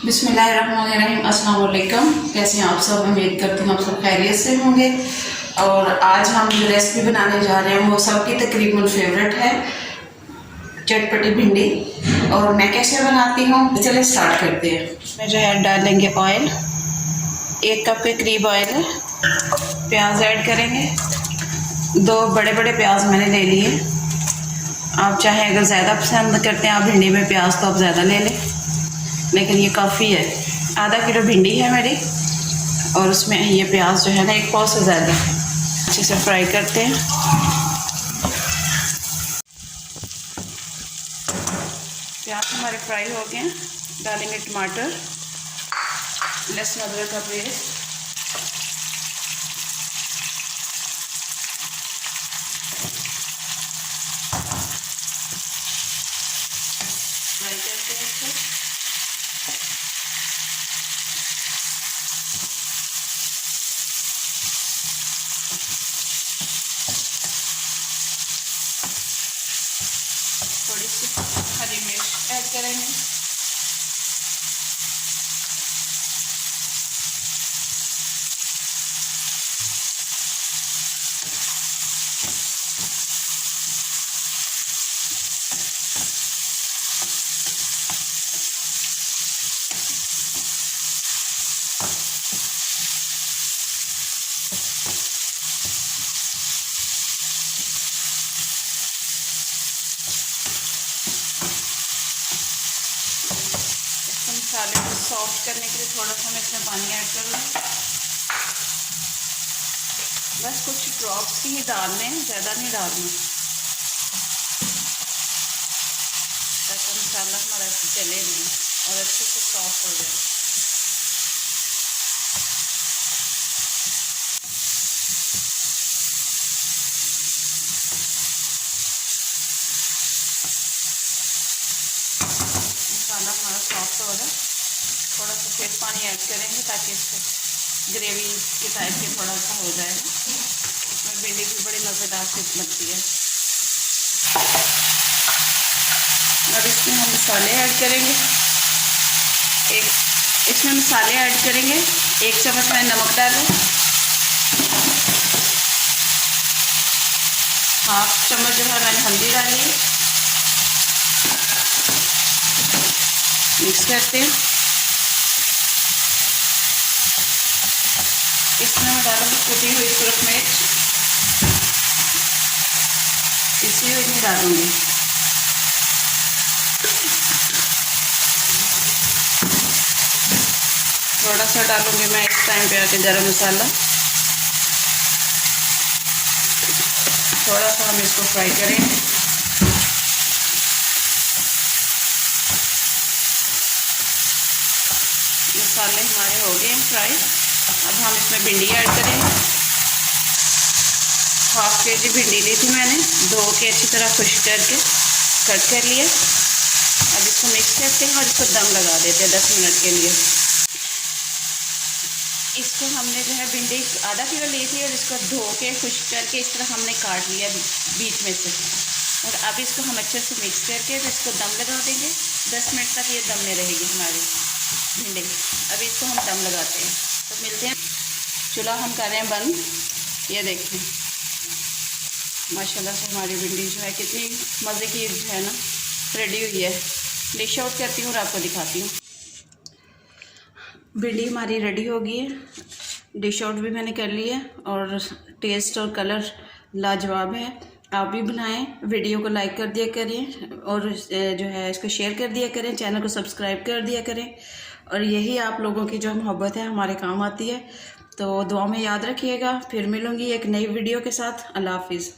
बिस्मिल्लाहिर्रहमानिर्रहीम। अस्सलाम वालेकुम। कैसे हैं आप सब? उम्मीद करती हूँ आप सब खैरियत से होंगे। और आज हम जो रेसिपी बनाने जा रहे हैं वो सबकी तकरीबन फेवरेट है, चटपटी भिंडी। और मैं कैसे बनाती हूँ चलिए स्टार्ट करते हैं। इसमें जो है डालेंगे ऑयल, 1 कप के करीब ऑयल है। प्याज ऐड करेंगे, 2 बड़े बड़े प्याज मैंने ले लिए। आप चाहे अगर ज़्यादा पसंद करते हैं आप भिंडी में प्याज तो आप ज़्यादा ले लें, लेकिन ये काफ़ी है। आधा किलो भिंडी है मेरी और उसमें ये प्याज जो है ना 1 पाव से ज़्यादा। अच्छे से फ्राई करते हैं। प्याज हमारे फ्राई हो गए हैं। डालेंगे टमाटर, लहसुन अदरक का पेस्ट, फ्राई करते हैं इसको। थोड़ी सी हरी मिर्च ऐड करेंगे। मसाले को सॉफ्ट करने के लिए थोड़ा सा मैं इसमें पानी ऐड कर लूँ। बस कुछ ड्रॉप्स ही डालने हैं, ज़्यादा नहीं डालना, ताकि मसाला हमारा जले नहीं और अच्छे से सॉफ्ट हो जाए। मसाला हमारा सॉफ्ट हो रहा है। थोड़ा सा फिर पानी ऐड करेंगे ताकि इसको ग्रेवी के टाइप के थोड़ा सा हो जाए। इसमें भिंडी भी बड़ी मज़ेदार से बनती है। अब इसमें हम मसाले ऐड करेंगे। इसमें मसाले ऐड करेंगे। 1 चम्मच मैंने नमक डाला, 1/2 चम्मच जो है मैंने हल्दी डाली है। मिक्स करते हैं। इसमें मैं डालूंगी कुटी हुई सुरख मिर्च, पिसी हुई नहीं डालूंगी। थोड़ा सा डालूंगी मैं इस टाइम पे आके गरम मसाला। थोड़ा सा हम इसको फ्राई करेंगे। मसाले हमारे हो गए हैं फ्राई। अब हम इसमें भिंडी ऐड करेंगे। 1/2 kg भिंडी ली थी मैंने, धो के अच्छी तरह खुश्क करके कट कर लिया। अब इसको मिक्स करते हैं और इसको दम लगा देते हैं 10 मिनट के लिए। इसको हमने जो है भिंडी आधा किलो ली थी और इसको धो के खुश्क करके इस तरह हमने काट लिया बीच में से। और अब इसको हम अच्छे से मिक्स करके तो इसको दम लगा देंगे। 10 मिनट तक ये दम में रहेगी हमारी भिंडी। अभी इसको हम दम लगाते हैं, तो मिलते हैं। चूल्हा हम कर रहे हैं बंद। ये देखें माशाल्लाह से हमारी भिंडी जो है कितनी मज़े की जो है ना रेडी हुई है। डिश आउट करती हूँ और आपको दिखाती हूँ। भिंडी हमारी रेडी हो गई है। डिश आउट भी मैंने कर ली है और टेस्ट और कलर लाजवाब है। आप भी बनाएं। वीडियो को लाइक कर दिया करें और जो है इसको शेयर कर दिया करें। चैनल को सब्सक्राइब कर दिया करें। और यही आप लोगों की जो मोहब्बत है हमारे काम आती है। तो दुआ में याद रखिएगा। फिर मिलूँगी एक नई वीडियो के साथ। अल्लाह हाफिज़।